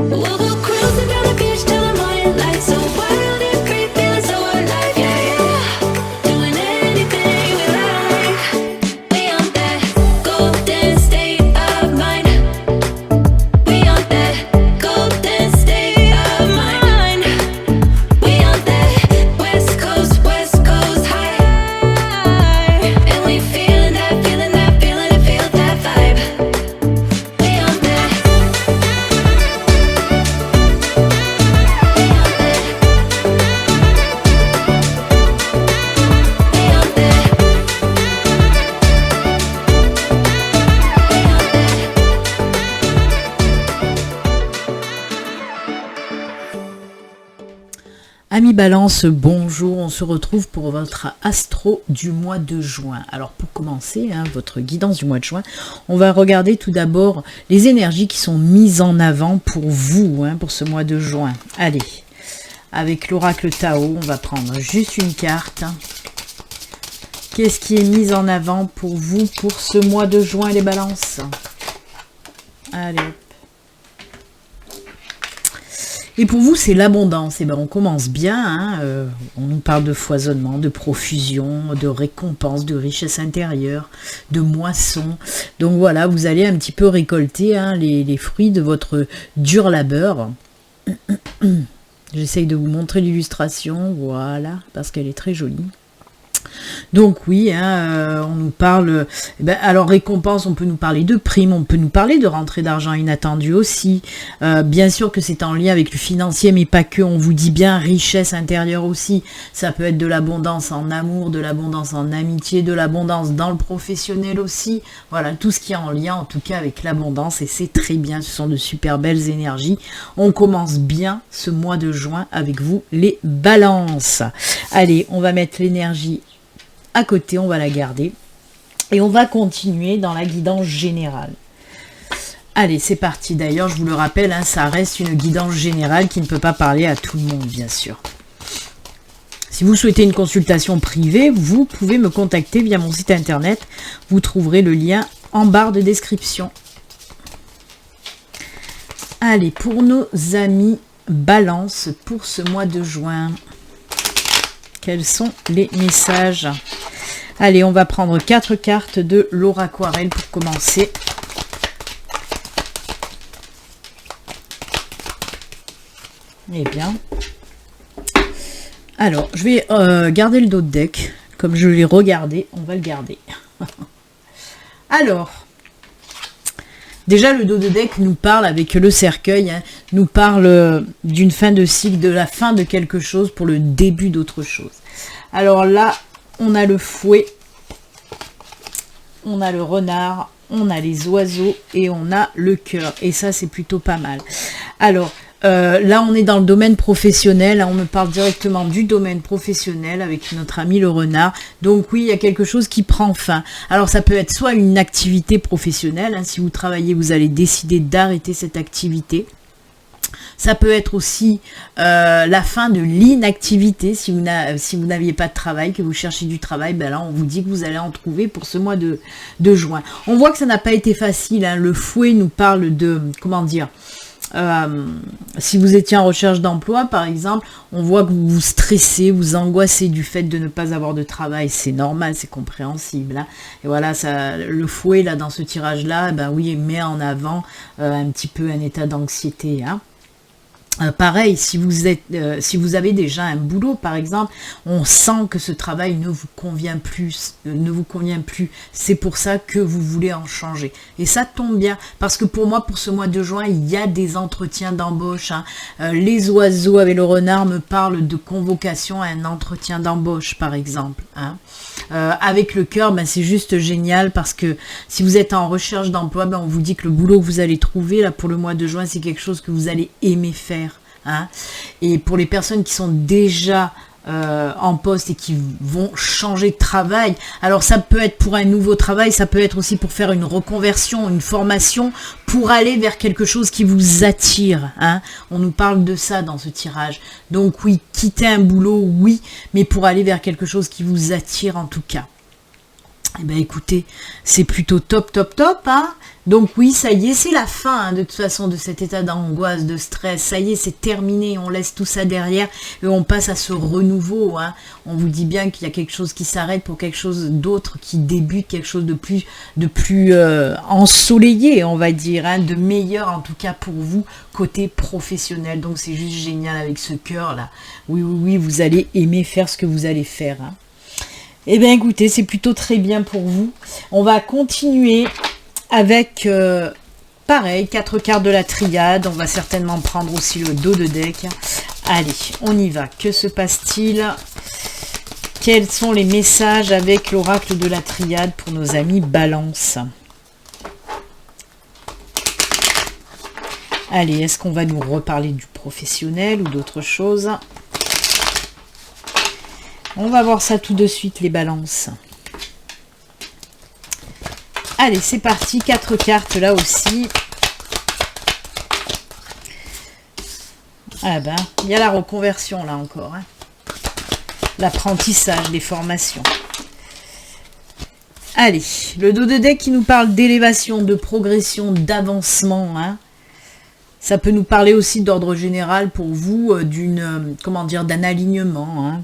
We'll go cruising down the beach till the morning light. So wild and free, feeling so alive, yeah, yeah. Doing anything we like. We on that golden state of mind. We on that golden state of mind. We on that West Coast high. And we feeling that, feeling that, feeling it, feel that vibe. We on that. Amis Balance, bonjour, on se retrouve pour votre astro du mois de juin. Alors pour commencer, votre guidance du mois de juin, on va regarder tout d'abord les énergies qui sont mises en avant pour vous, pour ce mois de juin. Allez, avec l'oracle Tao, on va prendre juste une carte. Qu'est-ce qui est mis en avant pour vous pour ce mois de juin, les Balances? Allez. Et pour vous, c'est l'abondance. Et ben, on commence bien. On nous parle de foisonnement, de profusion, de récompense, de richesse intérieure, de moisson. Donc voilà, vous allez un petit peu récolter les fruits de votre dur labeur. J'essaye de vous montrer l'illustration. Voilà, parce qu'elle est très jolie. Donc oui, on nous parle, alors récompense, on peut nous parler de primes, on peut nous parler de rentrée d'argent inattendue aussi, bien sûr que c'est en lien avec le financier, mais pas que, on vous dit bien richesse intérieure aussi, ça peut être de l'abondance en amour, de l'abondance en amitié, de l'abondance dans le professionnel aussi, voilà, tout ce qui est en lien en tout cas avec l'abondance, et c'est très bien, ce sont de super belles énergies. On commence bien ce mois de juin avec vous les Balances. Allez, on va mettre l'énergie à côté, on va la garder et on va continuer dans la guidance générale. Allez, c'est parti. D'ailleurs, je vous le rappelle, ça reste une guidance générale qui ne peut pas parler à tout le monde, bien sûr. Si vous souhaitez une consultation privée, vous pouvez me contacter via mon site internet. Vous trouverez le lien en barre de description. Allez, pour nos amis Balance pour ce mois de juin, quels sont les messages? Allez, on va prendre 4 cartes de Laura Aquarelle pour commencer. Eh bien. Alors, je vais garder le dos de deck. Comme je l'ai regardé, on va le garder. Alors, déjà le dos de deck nous parle avec le cercueil, nous parle d'une fin de cycle, de la fin de quelque chose pour le début d'autre chose. Alors là, on a le fouet, on a le renard, on a les oiseaux et on a le cœur. Et ça, c'est plutôt pas mal. Alors, là, on est dans le domaine professionnel. On me parle directement du domaine professionnel avec notre ami le renard. Donc oui, il y a quelque chose qui prend fin. Alors, ça peut être soit une activité professionnelle. Si vous travaillez, vous allez décider d'arrêter cette activité. Ça peut être aussi la fin de l'inactivité. Si vous n'aviez pas de travail, que vous cherchez du travail, ben là on vous dit que vous allez en trouver pour ce mois de juin. On voit que ça n'a pas été facile. Le fouet nous parle de, comment dire, si vous étiez en recherche d'emploi par exemple, on voit que vous vous stressez, vous angoissez du fait de ne pas avoir de travail. C'est normal, c'est compréhensible. Et voilà, ça, le fouet là dans ce tirage là, ben oui, il met en avant un petit peu un état d'anxiété. Pareil, si vous avez déjà un boulot, par exemple, on sent que ce travail ne vous convient plus, c'est pour ça que vous voulez en changer. Et ça tombe bien, parce que pour moi, pour ce mois de juin, il y a des entretiens d'embauche. Les oiseaux avec le renard me parlent de convocation à un entretien d'embauche, par exemple. Avec le cœur, c'est juste génial, parce que si vous êtes en recherche d'emploi, on vous dit que le boulot que vous allez trouver là pour le mois de juin, c'est quelque chose que vous allez aimer faire. Et pour les personnes qui sont déjà en poste et qui vont changer de travail, alors ça peut être pour un nouveau travail, ça peut être aussi pour faire une reconversion, une formation, pour aller vers quelque chose qui vous attire. On nous parle de ça dans ce tirage. Donc oui, quitter un boulot, oui, mais pour aller vers quelque chose qui vous attire en tout cas. Eh ben écoutez, c'est plutôt top, top, top, hein. Donc oui, ça y est, c'est la fin, hein, de toute façon, de cet état d'angoisse, de stress. Ça y est, c'est terminé, on laisse tout ça derrière et on passe à ce renouveau, hein. On vous dit bien qu'il y a quelque chose qui s'arrête pour quelque chose d'autre qui débute, quelque chose de plus ensoleillé, on va dire, hein, de meilleur en tout cas pour vous, côté professionnel. Donc c'est juste génial avec ce cœur-là. Oui, oui, oui, vous allez aimer faire ce que vous allez faire, hein. Eh bien écoutez, c'est plutôt très bien pour vous. On va continuer avec, pareil, 4 cartes de la triade. On va certainement prendre aussi le dos de deck. Allez, on y va. Que se passe-t-il? Quels sont les messages avec l'oracle de la triade pour nos amis Balance? Allez, est-ce qu'on va nous reparler du professionnel ou d'autre chose? On va voir ça tout de suite, les balances. Allez, c'est parti. 4 cartes là aussi. Ah ben, il y a la reconversion là encore, hein. L'apprentissage, les formations. Allez, le dos de deck qui nous parle d'élévation, de progression, d'avancement, hein. Ça peut nous parler aussi d'ordre général pour vous, comment dire, d'un alignement, hein.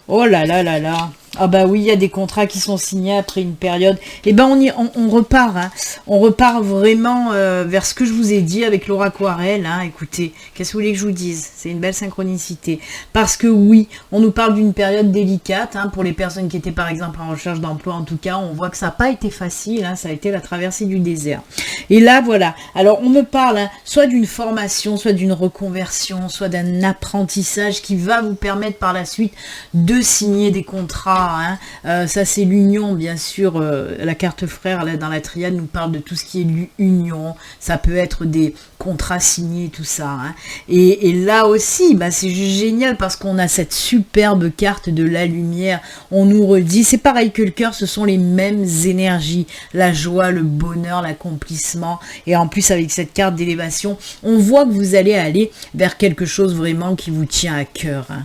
Oh là là là là. Ah bah oui, il y a des contrats qui sont signés après une période. Et ben on repart, hein. On repart vraiment vers ce que je vous ai dit avec Laura Aquarelle, hein. Écoutez, qu'est-ce que vous voulez que je vous dise? C'est une belle synchronicité. Parce que oui, on nous parle d'une période délicate, hein, pour les personnes qui étaient par exemple en recherche d'emploi. En tout cas, on voit que ça n'a pas été facile, hein, ça a été la traversée du désert. Et là, voilà. Alors, on me parle, hein, soit d'une formation, soit d'une reconversion, soit d'un apprentissage qui va vous permettre par la suite de signer des contrats, hein. Ça, c'est l'union, bien sûr. La carte frère, là, dans la triade, nous parle de tout ce qui est union. Ça peut être des contrats signés, tout ça, hein. Et là aussi, bah, c'est juste génial parce qu'on a cette superbe carte de la lumière. On nous redit, c'est pareil que le cœur, ce sont les mêmes énergies. La joie, le bonheur, l'accomplissement. Et en plus, avec cette carte d'élévation, on voit que vous allez aller vers quelque chose vraiment qui vous tient à cœur, hein.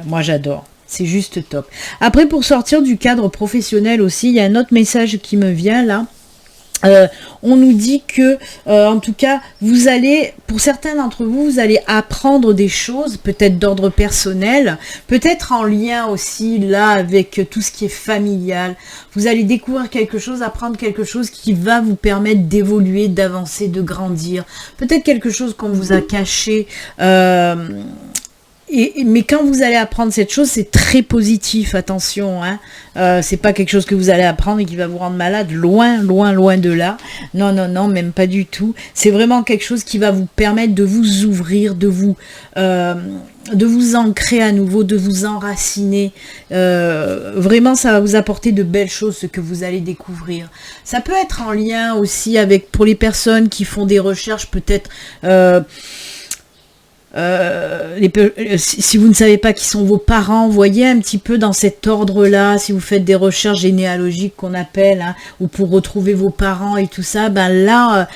Moi, j'adore. C'est juste top. Après, pour sortir du cadre professionnel aussi, il y a un autre message qui me vient là. On nous dit que, en tout cas, vous allez, pour certains d'entre vous, vous allez apprendre des choses, peut-être d'ordre personnel, peut-être en lien aussi là avec tout ce qui est familial. Vous allez découvrir quelque chose, apprendre quelque chose qui va vous permettre d'évoluer, d'avancer, de grandir. Peut-être quelque chose qu'on vous a caché. Mais quand vous allez apprendre cette chose, c'est très positif, attention, hein. C'est pas quelque chose que vous allez apprendre et qui va vous rendre malade, loin, loin, loin de là. Non, non, non, même pas du tout. C'est vraiment quelque chose qui va vous permettre de vous ouvrir, de vous ancrer à nouveau, de vous enraciner. Vraiment, ça va vous apporter de belles choses, ce que vous allez découvrir. Ça peut être en lien aussi avec, pour les personnes qui font des recherches, peut-être... si vous ne savez pas qui sont vos parents, voyez un petit peu dans cet ordre-là, si vous faites des recherches généalogiques qu'on appelle, hein, ou pour retrouver vos parents et tout ça, ben là,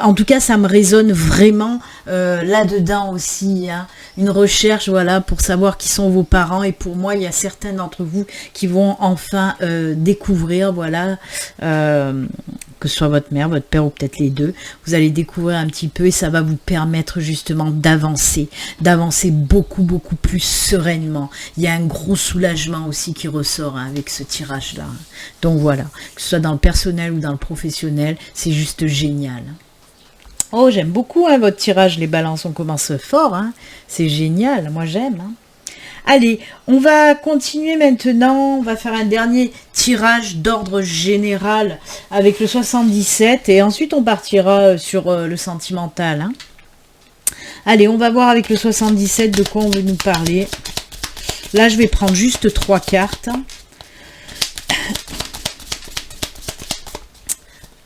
en tout cas, ça me résonne vraiment là-dedans aussi, hein. Une recherche, voilà, pour savoir qui sont vos parents. Et pour moi, il y a certains d'entre vous qui vont enfin découvrir, voilà, que ce soit votre mère, votre père ou peut-être les deux, vous allez découvrir un petit peu et ça va vous permettre justement d'avancer beaucoup, beaucoup plus sereinement. Il y a un gros soulagement aussi qui ressort, hein, avec ce tirage-là. Donc voilà, que ce soit dans le personnel ou dans le professionnel, c'est juste génial. Oh, j'aime beaucoup, hein, votre tirage, les balances, on commence fort, hein. C'est génial, moi j'aime, hein. Allez, on va continuer maintenant, on va faire un dernier tirage d'ordre général avec le 77 et ensuite on partira sur le sentimental, hein. Allez, on va voir avec le 77 de quoi on veut nous parler. Là, je vais prendre juste 3 cartes.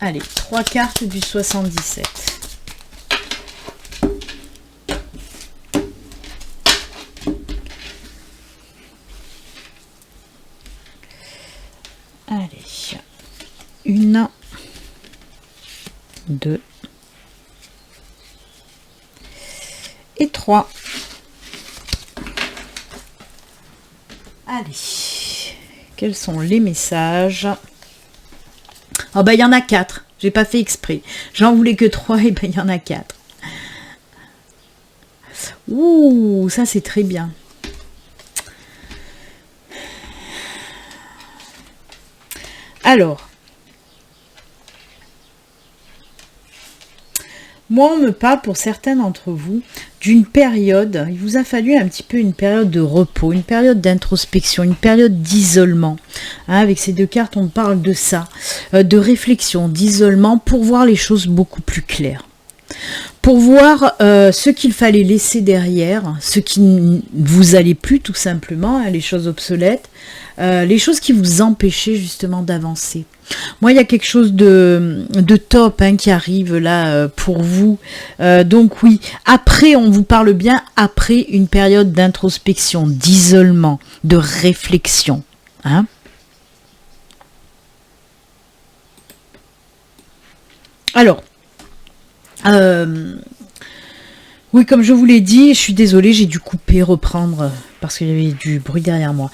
Allez, 3 cartes du 77. Allez, 1, 2 et 3. Allez, Quels sont les messages? Oh bah il y en a 4. J'ai pas fait exprès. J'en voulais que 3 et ben il y en a 4. Ouh, ça c'est très bien. Alors, moi on me parle pour certains d'entre vous d'une période, il vous a fallu un petit peu une période de repos, une période d'introspection, une période d'isolement. Hein, avec ces 2 cartes, on parle de ça, de réflexion, d'isolement pour voir les choses beaucoup plus claires. Pour voir ce qu'il fallait laisser derrière, ce qui ne vous allait plus tout simplement, hein, les choses obsolètes, les choses qui vous empêchaient justement d'avancer. Moi, il y a quelque chose de top hein, qui arrive là pour vous. Donc oui, après, on vous parle bien après une période d'introspection, d'isolement, de réflexion. Hein. Alors, oui, comme je vous l'ai dit, je suis désolée, j'ai dû couper, reprendre, parce qu'il y avait du bruit derrière moi.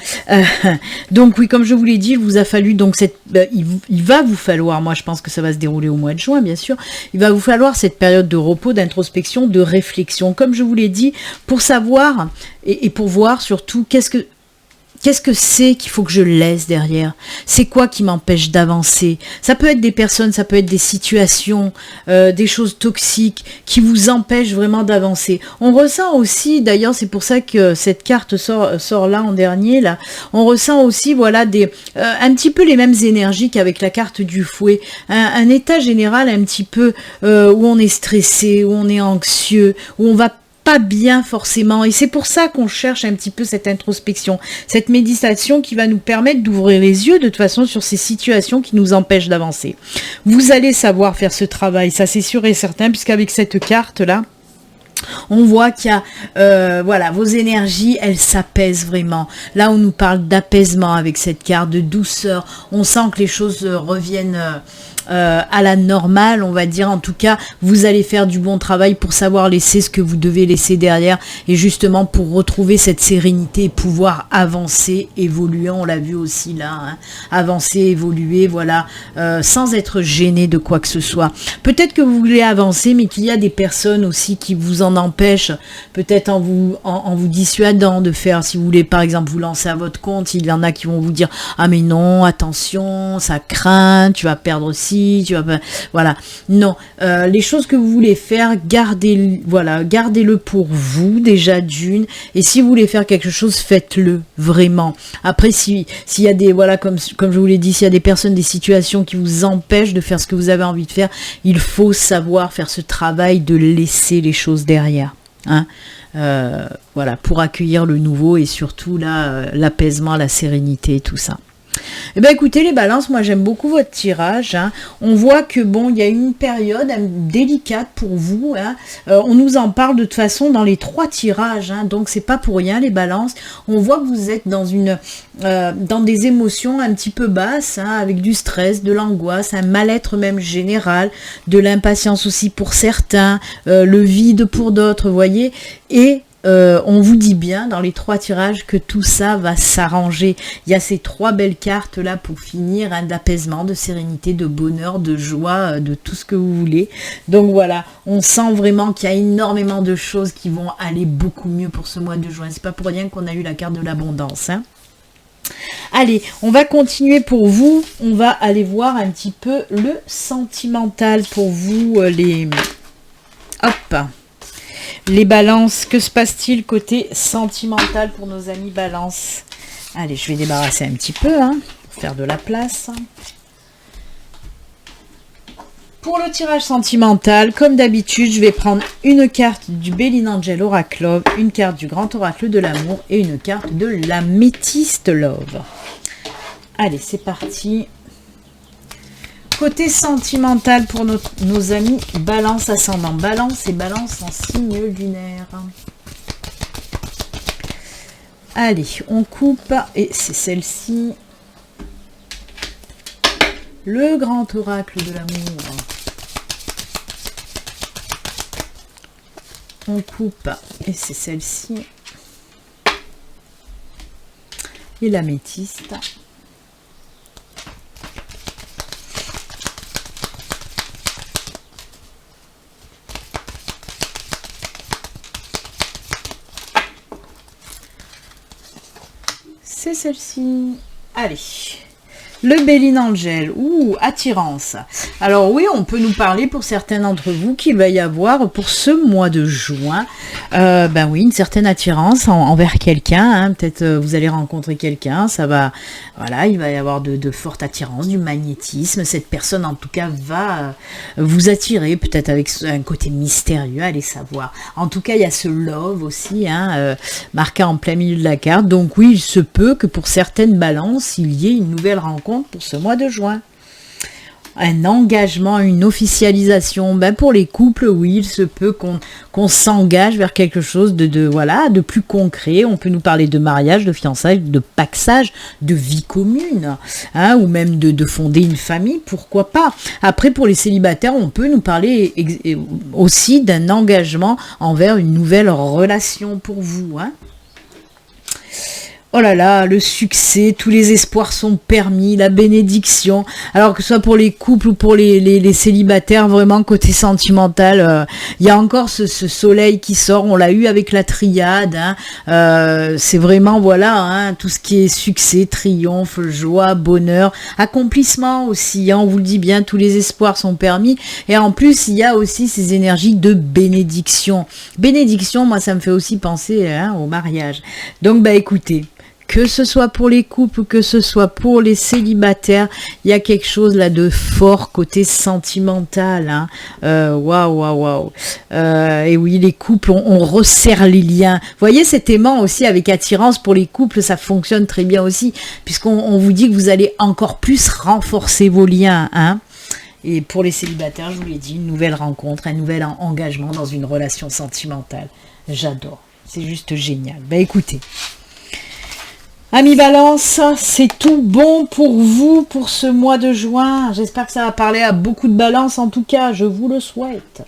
Donc oui, comme je vous l'ai dit, il vous a fallu, donc il va vous falloir, moi je pense que ça va se dérouler au mois de juin, bien sûr, il va vous falloir cette période de repos, d'introspection, de réflexion, comme je vous l'ai dit, pour savoir, et pour voir surtout, qu'est-ce que c'est qu'il faut que je laisse derrière? C'est quoi qui m'empêche d'avancer? Ça peut être des personnes, ça peut être des situations, des choses toxiques qui vous empêchent vraiment d'avancer. On ressent aussi, d'ailleurs c'est pour ça que cette carte sort là en dernier, là, on ressent aussi voilà un petit peu les mêmes énergies qu'avec la carte du fouet. Un état général un petit peu où on est stressé, où on est anxieux, où on va pas bien forcément, et c'est pour ça qu'on cherche un petit peu cette introspection, cette méditation qui va nous permettre d'ouvrir les yeux de toute façon sur ces situations qui nous empêchent d'avancer. Vous allez savoir faire ce travail, ça c'est sûr et certain, puisqu'avec cette carte là, on voit qu'il y a, voilà, vos énergies, elles s'apaisent vraiment. Là, on nous parle d'apaisement avec cette carte, de douceur. On sent que les choses reviennent à la normale, on va dire. En tout cas, vous allez faire du bon travail pour savoir laisser ce que vous devez laisser derrière et justement pour retrouver cette sérénité et pouvoir avancer, évoluer. On l'a vu aussi là, hein, avancer, évoluer, voilà, sans être gêné de quoi que ce soit. Peut-être que vous voulez avancer, mais qu'il y a des personnes aussi qui vous en empêchent, peut-être en vous dissuadant de faire, si vous voulez par exemple vous lancer à votre compte, il y en a qui vont vous dire « Ah mais non, attention, ça craint, tu vas perdre ci, tu vas... » Voilà, non, les choses que vous voulez faire, gardez-le pour vous déjà d'une, et si vous voulez faire quelque chose, faites-le vraiment. Après, s'il y a des, voilà, comme je vous l'ai dit, s'il y a des personnes, des situations qui vous empêchent de faire ce que vous avez envie de faire, il faut savoir faire ce travail de laisser les choses derrière. Hein, voilà, pour accueillir le nouveau et surtout là, l'apaisement, la sérénité et tout ça. Eh bien écoutez les balances, moi j'aime beaucoup votre tirage, hein. On voit que bon, il y a une période délicate pour vous, hein. On nous en parle de toute façon dans les 3 tirages, hein. Donc c'est pas pour rien les balances. On voit que vous êtes dans des émotions un petit peu basses, hein, avec du stress, de l'angoisse, un mal-être même général, de l'impatience aussi pour certains, le vide pour d'autres, vous voyez, et on vous dit bien dans les 3 tirages que tout ça va s'arranger. Il y a ces 3 belles cartes là pour finir, hein, d'apaisement, de sérénité, de bonheur, de joie, de tout ce que vous voulez. Donc voilà, on sent vraiment qu'il y a énormément de choses qui vont aller beaucoup mieux pour ce mois de juin. C'est pas pour rien qu'on a eu la carte de l'abondance, hein. Allez, on va continuer pour vous. On va aller voir un petit peu le sentimental pour vous, les balances. Que se passe-t-il côté sentimental pour nos amis balances? Allez, je vais débarrasser un petit peu, hein, pour faire de la place. Pour le tirage sentimental, comme d'habitude, je vais prendre une carte du Béline Angel Oracle Love, une carte du Grand Oracle de l'amour et une carte de l'Améthyste Love. Allez, c'est parti. Côté sentimental pour nos amis balance ascendant, balance et balance en signe lunaire. Allez, on coupe et c'est celle-ci. Le grand oracle de l'amour. On coupe et c'est celle-ci. Et l'améthyste. c'est celle-ci. Allez. Le Béline Angel, attirance. Alors oui, on peut nous parler pour certains d'entre vous qu'il va y avoir pour ce mois de juin, ben oui, une certaine attirance envers quelqu'un. Hein. Peut-être vous allez rencontrer quelqu'un, ça va, voilà, il va y avoir de fortes attirances, du magnétisme. Cette personne, en tout cas, va vous attirer, peut-être avec un côté mystérieux, allez savoir. En tout cas, il y a ce love aussi, hein, marqué en plein milieu de la carte. Donc oui, il se peut que pour certaines balances, il y ait une nouvelle rencontre pour ce mois de juin. Un engagement, une officialisation, ben pour les couples, oui, il se peut qu'on s'engage vers quelque chose de plus concret. On peut nous parler de mariage, de fiançailles, de paxage, de vie commune, hein, ou même de fonder une famille, pourquoi pas. Après, pour les célibataires, on peut nous parler aussi d'un engagement envers une nouvelle relation pour vous, hein. Oh là là, le succès, tous les espoirs sont permis, la bénédiction. Alors que ce soit pour les couples ou pour les célibataires, vraiment côté sentimental, il y a encore ce soleil qui sort, on l'a eu avec la triade. Hein, c'est vraiment, voilà, hein, tout ce qui est succès, triomphe, joie, bonheur, accomplissement aussi. Hein, on vous le dit bien, tous les espoirs sont permis. Et en plus, il y a aussi ces énergies de bénédiction. Bénédiction, moi, ça me fait aussi penser, hein, au mariage. Donc, bah écoutez, que ce soit pour les couples ou que ce soit pour les célibataires, il y a quelque chose là de fort côté sentimental. Hein. Waouh. Et oui, les couples, on resserre les liens. Vous voyez cet aimant aussi avec attirance pour les couples, ça fonctionne très bien aussi, puisqu'on vous dit que vous allez encore plus renforcer vos liens. Hein. Et pour les célibataires, je vous l'ai dit, une nouvelle rencontre, un nouvel engagement dans une relation sentimentale. J'adore, c'est juste génial. Bah écoutez, Amis Balance, c'est tout bon pour vous pour ce mois de juin. J'espère que ça va parler à beaucoup de Balance, en tout cas, je vous le souhaite.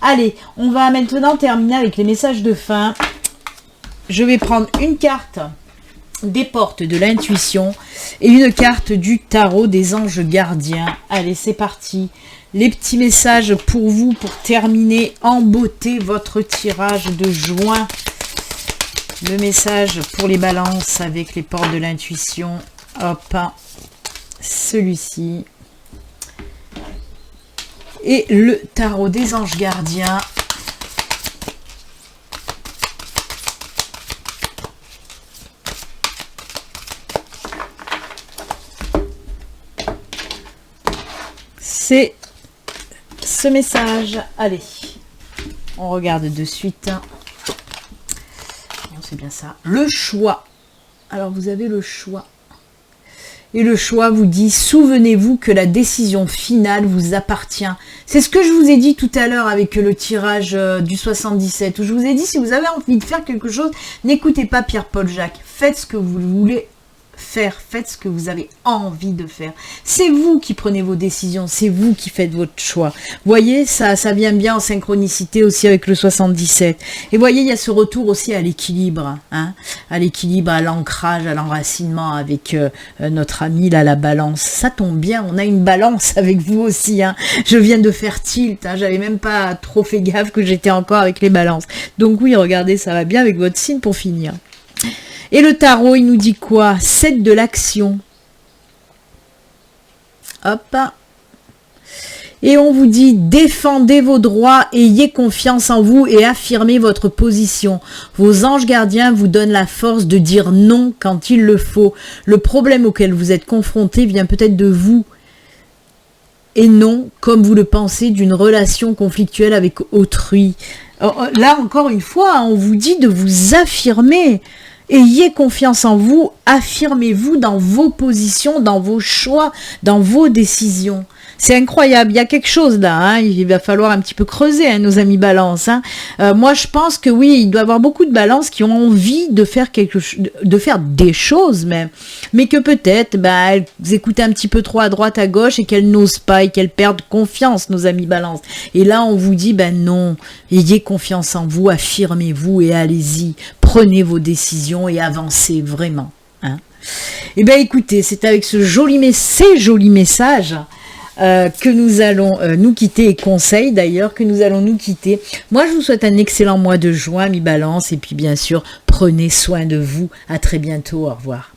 Allez, on va maintenant terminer avec les messages de fin. Je vais prendre une carte des portes de l'intuition et une carte du tarot des anges gardiens. Allez, c'est parti. Les petits messages pour vous, pour terminer en beauté votre tirage de juin. Le message pour les balances avec les portes de l'intuition. Hop, celui-ci. Et le tarot des anges gardiens. C'est ce message. Allez, on regarde de suite. C'est bien ça. Le choix. Alors, vous avez le choix. Et le choix vous dit, souvenez-vous que la décision finale vous appartient. C'est ce que je vous ai dit tout à l'heure avec le tirage du 77, où je vous ai dit, si vous avez envie de faire quelque chose, n'écoutez pas Pierre-Paul Jacques. Faites ce que vous voulez faire, faites ce que vous avez envie de faire. C'est vous qui prenez vos décisions, c'est vous qui faites votre choix. Voyez, ça vient bien en synchronicité aussi avec le 77. Et voyez, il y a ce retour aussi à l'équilibre, hein, à l'équilibre, à l'ancrage, à l'enracinement avec notre ami là, la balance. Ça tombe bien, on a une balance avec vous aussi. Hein. Je viens de faire tilt, hein, j'avais même pas trop fait gaffe que j'étais encore avec les balances. Donc oui, regardez, ça va bien avec votre signe pour finir. Et le tarot, il nous dit quoi? 7 de l'action. Hop. Et on vous dit, défendez vos droits, ayez confiance en vous et affirmez votre position. Vos anges gardiens vous donnent la force de dire non quand il le faut. Le problème auquel vous êtes confronté vient peut-être de vous. Et non, comme vous le pensez, d'une relation conflictuelle avec autrui. Là, encore une fois, on vous dit de vous affirmer. Ayez confiance en vous, affirmez-vous dans vos positions, dans vos choix, dans vos décisions. C'est incroyable, il y a quelque chose là, hein. Il va falloir un petit peu creuser, hein, nos amis balance. Hein. Moi je pense que oui, il doit y avoir beaucoup de balances qui ont envie de faire de faire des choses même, mais que peut-être elles écoutent un petit peu trop à droite, à gauche et qu'elles n'osent pas et qu'elles perdent confiance, nos amis balance. Et là on vous dit non, ayez confiance en vous, affirmez-vous et allez-y, prenez vos décisions et avancez vraiment. Hein. Et écoutez, c'est avec ces jolis messages que nous allons nous quitter, et conseils d'ailleurs que nous allons nous quitter. Moi je vous souhaite un excellent mois de juin, mi balance, et puis bien sûr prenez soin de vous. À très bientôt, au revoir.